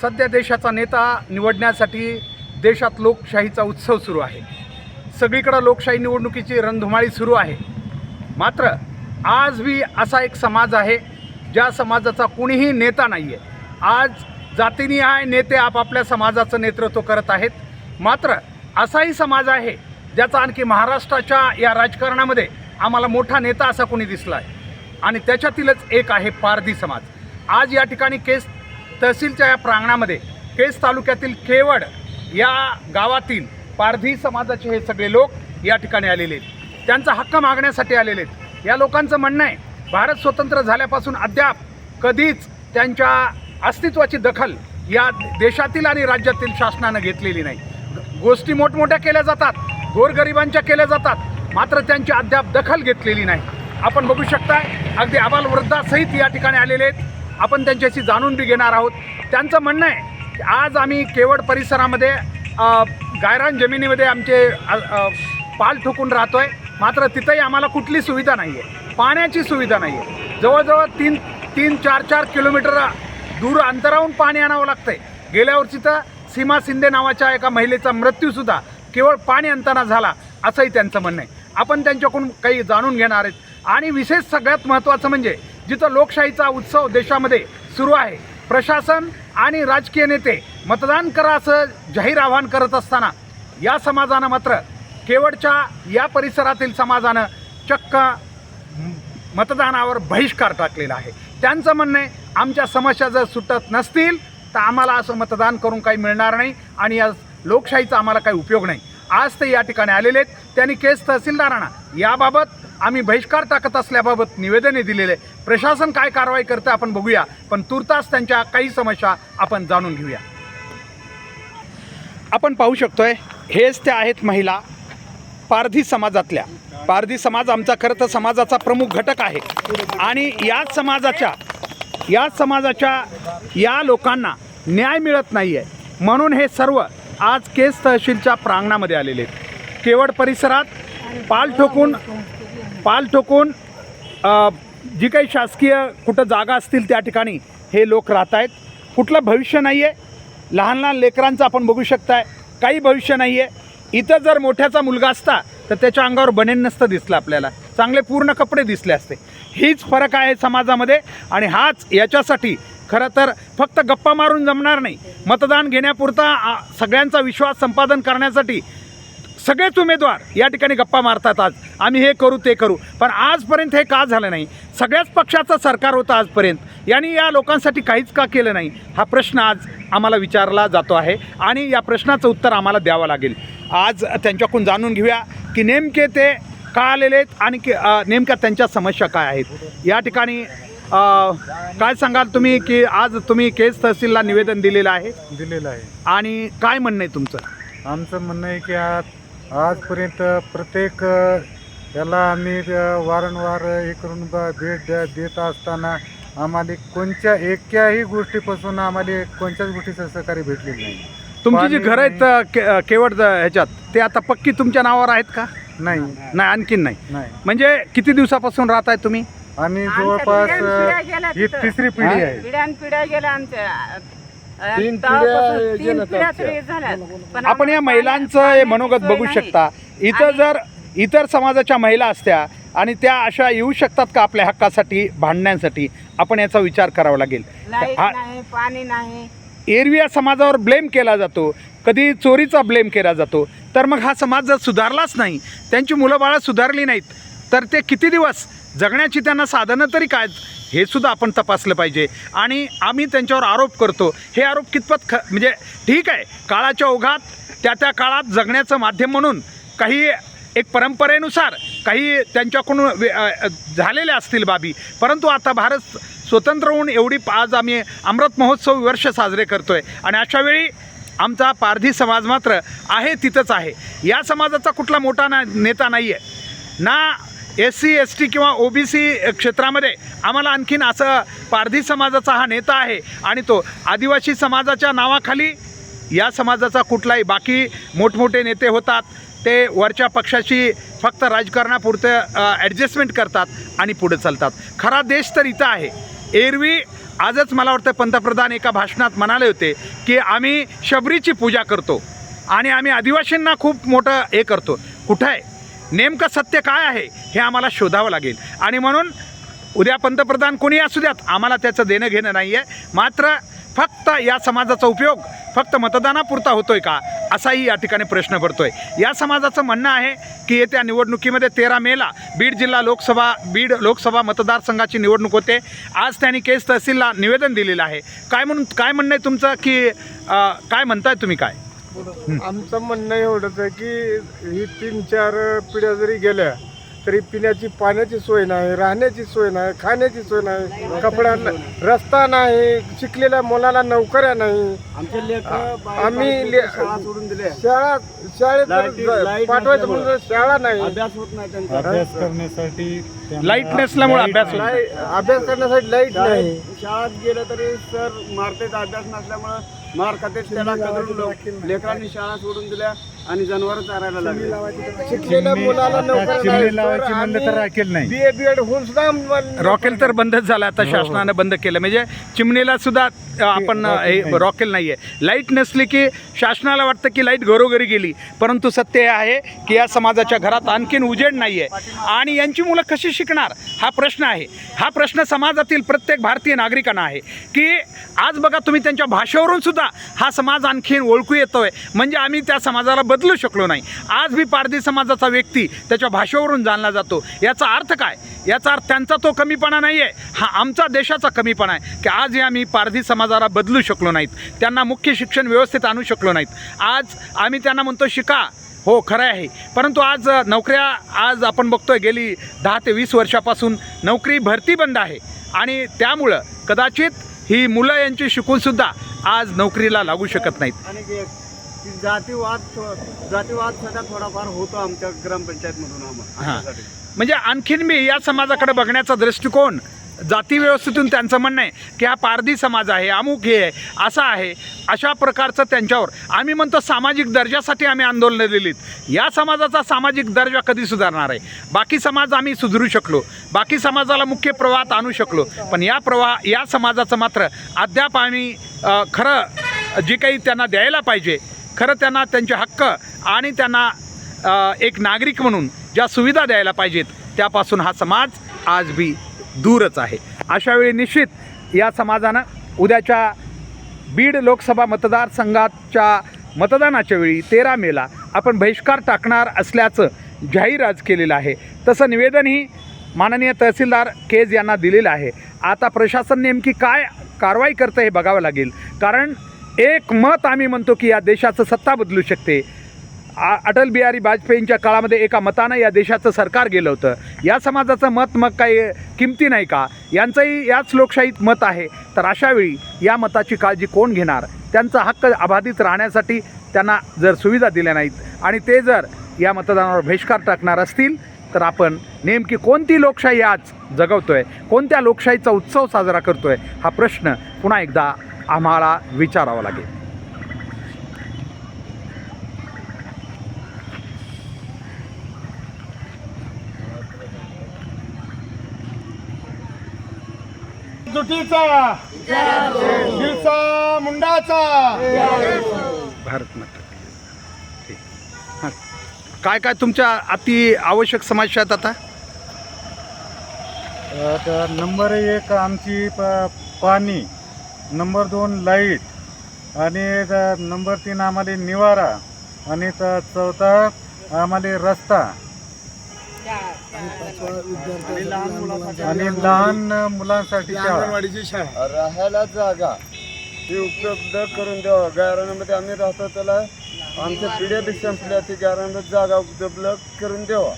सध्या देशाचा नेता निवडण्यासाठी देशात लोकशाहीचा उत्सव सुरू आहे. सगळीकडे लोकशाही निवडणुकीची रणधुमाळी सुरू आहे. मात्र आज भी असा एक समाज आहे ज्या समाजाचा कोणीही नेता नाही आहे. आज जातीनिहाय नेते आपापल्या समाजाचं नेतृत्व करत आहेत. मात्र असाही समाज आहे ज्याचा आणखी महाराष्ट्राच्या या राजकारणामध्ये आम्हाला मोठा नेता असा कोणी दिसला आहे आणि त्याच्यातीलच एक आहे पारधी समाज. आज या ठिकाणी केस तहसीलच्या या प्रांगणामध्ये केस तालुक्यातील केवड या गावातील पारधी समाजाचे हे सगळे लोक या ठिकाणी आलेले आहेत. त्यांचा हक्क मागण्यासाठी आलेले आहेत. या लोकांचं म्हणणं आहे भारत स्वतंत्र झाल्यापासून अद्याप कधीच त्यांच्या अस्तित्वाची दखल या देशातील आणि राज्यातील शासनानं घेतलेली नाही. गोष्टी मोठमोठ्या केल्या जातात, गोरगरिबांच्या केल्या जातात, मात्र त्यांची अद्याप दखल घेतलेली नाही. आपण बघू शकताय अगदी आबालवृद्धासहित या ठिकाणी आलेले आहेत. आपण त्यांच्याशी जाणून बी घेणार आहोत. त्यांचं म्हणणं आहे की आज आम्ही केवड परिसरामध्ये गायरान जमिनीमध्ये आमचे पाल ठोकून राहतो आहे. मात्र तिथंही आम्हाला कुठली सुविधा नाही आहे, पाण्याची सुविधा नाही आहे. जवळजवळ 3-4 किलोमीटर दूर अंतरावरून पाणी आणावं लागतं आहे. गेल्या वर्षी तर सीमा शिंदे नावाच्या एका महिलेचा मृत्यूसुद्धा केवळ पाणी आणताना झाला असंही त्यांचं म्हणणं आहे. आपण त्यांच्याकडून काही जाणून घेणार आहेत. आणि विशेष सगळ्यात महत्त्वाचं म्हणजे जिथं लोकशाहीचा उत्सव देशामध्ये सुरू आहे, प्रशासन आणि राजकीय नेते मतदान करा असं जाहीर आवाहन करत असताना या समाजानं मात्र केवडच्या या परिसरातील समाजानं चक्क मतदानावर बहिष्कार टाकलेला आहे. त्यांचं म्हणणं आहे आमच्या समस्या जर सुटत नसतील तर आम्हाला असं मतदान करून काही मिळणार नाही आणि या लोकशाहीचा आम्हाला काही उपयोग नाही. आज ते या ठिकाणी आलेले आहेत. त्यांनी केस तहसीलदारांना याबाबत आम्ही बहिष्कार टाकत असल्याबाबत निवेदने दिलेले. प्रशासन काय कारवाई करतं आपण बघूया, पण तुर्तास त्यांच्या काही समस्या आपण जाणून घेऊया. आपण पाहू शकतोय हेच त्या आहेत महिला पारधी समाजातल्या. पारधी समाज आमचा खरं तर समाजाचा प्रमुख घटक आहे आणि याच समाजाच्या या लोकांना न्याय मिळत नाही आहे. म्हणून हे सर्व आज केस तहसीलच्या प्रांगणामध्ये आलेले आहेत. केवड परिसरात पाल ठोकून जी काही शासकीय कुठं जागा असतील त्या ठिकाणी हे लोक राहत आहेत. कुठलं भविष्य नाही आहे. लहान लहान लेकरांचं आपण बघू शकताय काही भविष्य नाही आहे. इथं जर मोठ्याचा मुलगा असता तर त्याच्या अंगावर बनेन नसतं दिसलं आपल्याला, चांगले पूर्ण कपडे दिसले असते. हीच फरक आहे समाजामध्ये आणि हाच याच्यासाठी खरं तर फक्त गप्पा मारून जमणार नाही. मतदान घेण्यापुरता सगळ्यांचा विश्वास संपादन करण्यासाठी सगळेच उमेदवार या ठिकाणी गप्पा मारतात. आज आम्ही हे करू ते करू, पण आजपर्यंत हे का झालं नाही? सगळ्याच पक्षाचं सरकार होतं आजपर्यंत, यांनी या लोकांसाठी काहीच का केलं नाही? हा प्रश्न आज आम्हाला विचारला जातो आहे आणि या प्रश्नाचं उत्तर आम्हाला द्यावं लागेल. आज त्यांच्याकडून जाणून घेऊया की नेमके ते का आलेले आहेत आणि नेमक्या त्यांच्या समस्या काय आहेत. या ठिकाणी काय सांगाल तुम्ही की आज तुम्ही केस तहसीलला निवेदन दिलेलं आहे? दिलेलं आहे. आणि काय म्हणणं आहे तुमचं? आमचं म्हणणं आहे की आजपर्यंत प्रत्येक याला आम्ही वारंवार हे करून भेट देत असताना आम्हाला कोणत्या एकाही गोष्टीपासून आम्हाला कोणत्याच गोष्टीचं सहकार्य भेटलेलं नाही. तुमची जी घरं आहेत केवड ह्याच्यात ते आता पक्की तुमच्या नावावर आहेत का? नाही. आणखीन नाही. नाही. म्हणजे किती दिवसापासून राहत आहे तुम्ही? आणि जवळपास ही तिसरी पिढी आहे. पिढ्या गेल्या आमच्या. 3 आपण या महिलांचं मनोगत बघू शकता. इथं जर इतर समाजाच्या महिला असत्या आणि त्या अशा येऊ शकतात का आपल्या हक्कासाठी भांडण्यासाठी? आपण याचा विचार करावा लागेल. पाणी नाही. एरवी या समाजावर ब्लेम केला जातो, कधी चोरीचा ब्लेम केला जातो. तर मग हा समाज जर सुधारलाच नाही, त्यांची मुलं बाळं सुधारली नाहीत तर ते किती दिवस जगण्याची त्यांना साधनं तरी काय हे सुद्धा आपण तपासलं पाहिजे. आणि आम्ही त्यांच्यावर आरोप करतो, हे आरोप कितपत म्हणजे ठीक आहे, काळाच्या ओघात त्या काळात जगण्याचं माध्यम म्हणून काही एक परंपरेनुसार काही त्यांच्याकडून झालेल्या असतील बाबी, परंतु आता भारत स्वतंत्र होऊन एवढी आज आम्ही अमृत महोत्सव वर्ष साजरे करतो आहे आणि अशावेळी आमचा पारधी समाज मात्र आहे तिथंच आहे. या समाजाचा कुठला मोठा नेता नाही आहे ना. SC ST किंवा OBC क्षेत्रामध्ये आम्हाला आणखीन असं पारधी समाजाचा हा नेता आहे आणि तो आदिवासी समाजाच्या नावाखाली या समाजाचा कुठलाही बाकी मोठमोठे नेते होतात ते वरच्या पक्षाशी फक्त राजकारणापुरतं ॲडजस्टमेंट करतात आणि पुढे चालतात. खरा देश तर इथं आहे. एरवी आजच मला वाटतं पंतप्रधान एका भाषणात म्हणाले होते की आम्ही शबरीची पूजा करतो आणि आम्ही आदिवासींना खूप मोठं हे करतो. कुठं आहे नेमकं सत्य काय आहे हे आम्हाला शोधावं लागेल. आणि म्हणून उद्या पंतप्रधान कोणी असू द्यात, आम्हाला त्याचं देणं घेणं नाही आहे. मात्र फक्त या समाजाचा उपयोग फक्त मतदानापुरता होतोय का, असाही या ठिकाणी प्रश्न पडतोय. या समाजाचं म्हणणं आहे की येत्या निवडणुकीमध्ये 13 मेला बीड लोकसभा मतदारसंघाची निवडणूक होते. आज त्यांनी केस तहसीलला निवेदन दिलेलं आहे. काय म्हणणं आहे तुमचं, की काय म्हणताय तुम्ही काय? आमचं म्हणणं एवढंच आहे की ही 3-4 पिढ्या जरी गेल्या तरी पिण्याची पाण्याची सोय नाही, राहण्याची सोय नाही, खाण्याची सोय नाही, कपड्यांना रस्ता नाही, शिकलेल्या मुलाला नोकऱ्या नाही. आम्ही सोडून दिले, शाळेत पाठवायचं म्हणजे शाळा नाही, अभ्यास होत नाही त्यांचा. अभ्यास करण्यासाठी लाईट नसल्यामुळे अभ्यास होत नाही. अभ्यास करण्यासाठी लाईट नाही. शाळेत गेलं तरी सर मारतेच, अभ्यास नसल्यामुळं मार खातेच. त्याला कदरून लेकरांनी शाळा सोडून दिल्या आणि जनावर चारायला लागले. शिकलेल्या मुलाला नोकऱ्या चिमणी लावायची म्हणलं तर राखेल नाही. BA BEd होऊन सुद्धा रॉकेल तर बंदच झालं आता, शासनानं बंद केलं. म्हणजे चिमणीला सुद्धा आपण हे रॉकेल नाही आहे. लाईट नसली की शासनाला वाटतं की लाईट घरोघरी गेली, परंतु सत्य हे आहे की या समाजाच्या घरात आणखीन उजेड नाही आहे आणि यांची मुलं कशी शिकणार हा प्रश्न आहे. हा प्रश्न समाजातील प्रत्येक भारतीय नागरिकांना आहे की आज बघा तुम्ही त्यांच्या भाषेवरून सुद्धा हा समाज आणखीन ओळखू येतोय. म्हणजे आम्ही त्या समाजाला बदलू शकलो नाही. आज बी पारधी समाजाचा व्यक्ती त्याच्या भाषेवरून जाणला जातो. याचा अर्थ काय? याचा अर्थ त्यांचा तो कमीपणा नाही आहे, हा आमचा देशाचा कमीपणा आहे की आज आम्ही पारधी समाजाला बदलू शकलो नाहीत, त्यांना मुख्य शिक्षण व्यवस्थेत आणू शकलो नाहीत. आज आम्ही त्यांना म्हणतो शिका, हो खरं आहे, परंतु आज नोकऱ्या आज आपण बघतोय गेली 10 ते 20 वर्षापासून नोकरी भरती बंद आहे आणि त्यामुळं कदाचित ही मुलं यांची शिकूनसुद्धा आज नोकरीला लागू शकत नाहीत. आणि जातीवाद सध्या थोडाफार होतो आमच्या ग्रामपंचायतमधून आम्हाला. म्हणजे आणखीन मी या समाजाकडे बघण्याचा दृष्टिकोन जाती व्यवस्थेतून त्यांचं म्हणणं आहे की हा पारधी समाज आहे, अमुक हे आहे, असा आहे, अशा प्रकारचं त्यांच्यावर आम्ही म्हणतो सामाजिक दर्जासाठी आम्ही आंदोलनं दिलीत. या समाजाचा सामाजिक दर्जा कधी सुधारणार आहे? बाकी समाज आम्ही सुधारू शकलो, बाकी समाजाला मुख्य प्रवाहात आणू शकलो, पण या समाजाचं मात्र अद्याप आम्ही खरं जे काही त्यांना द्यायला पाहिजे, खरं त्यांना त्यांचे हक्क आणि त्यांना एक नागरिक म्हणून ज्या सुविधा द्यायला पाहिजेत त्यापासून हा समाज आज बी दूरच आहे. अशावेळी निश्चित या समाजानं उद्याच्या बीड लोकसभा मतदारसंघाच्या मतदानाच्या वेळी 13 मेला आपण बहिष्कार टाकणार असल्याचं जाहीर आज केलेलं आहे. तसं निवेदनही माननीय तहसीलदार केज यांना दिलेलं आहे. आता प्रशासन नेमकी काय कारवाई करतं हे बघावं लागेल, कारण एक मत आम्ही म्हणतो की या देशाचं सत्ता बदलू शकते. अटल बिहारी वाजपेयींच्या काळामध्ये एका मतानं या देशाचं सरकार गेलं होतं. या समाजाचं मत मग काही किमती नाही का? यांचंही याच लोकशाहीत मत आहे. तर अशावेळी या मताची काळजी कोण घेणार? त्यांचा हक्क अबाधित राहण्यासाठी त्यांना जर सुविधा दिल्या नाहीत आणि ते जर या मतदानावर बहिष्कार टाकणार असतील तर आपण नेमकी कोणती लोकशाही आज जगवतोय, कोणत्या लोकशाहीचा उत्सव साजरा करतोय, हा प्रश्न पुन्हा एकदा आम्हाला विचारावा लागेल. तुटीचा बिरसा मुंडाचा भारत माता ठीक. हां, काय काय तुमच्या अति आवश्यक समस्या आहेत आता? तर नंबर 1 आमची पाणी, नंबर 2 लाईट आणि नंबर 3 आम्हाला निवारा आणि चौथा आम्हाला रस्ता आणि लहान मुलांसाठी अंगणवाडीची शाळा, राहायला जागा ही उपलब्ध करून द्यावं. गायरानामध्ये आम्ही राहतो, त्याला आमच्या पिढ्या बी संपल्या, ती गायरानात जागा उपलब्ध करून द्यावा.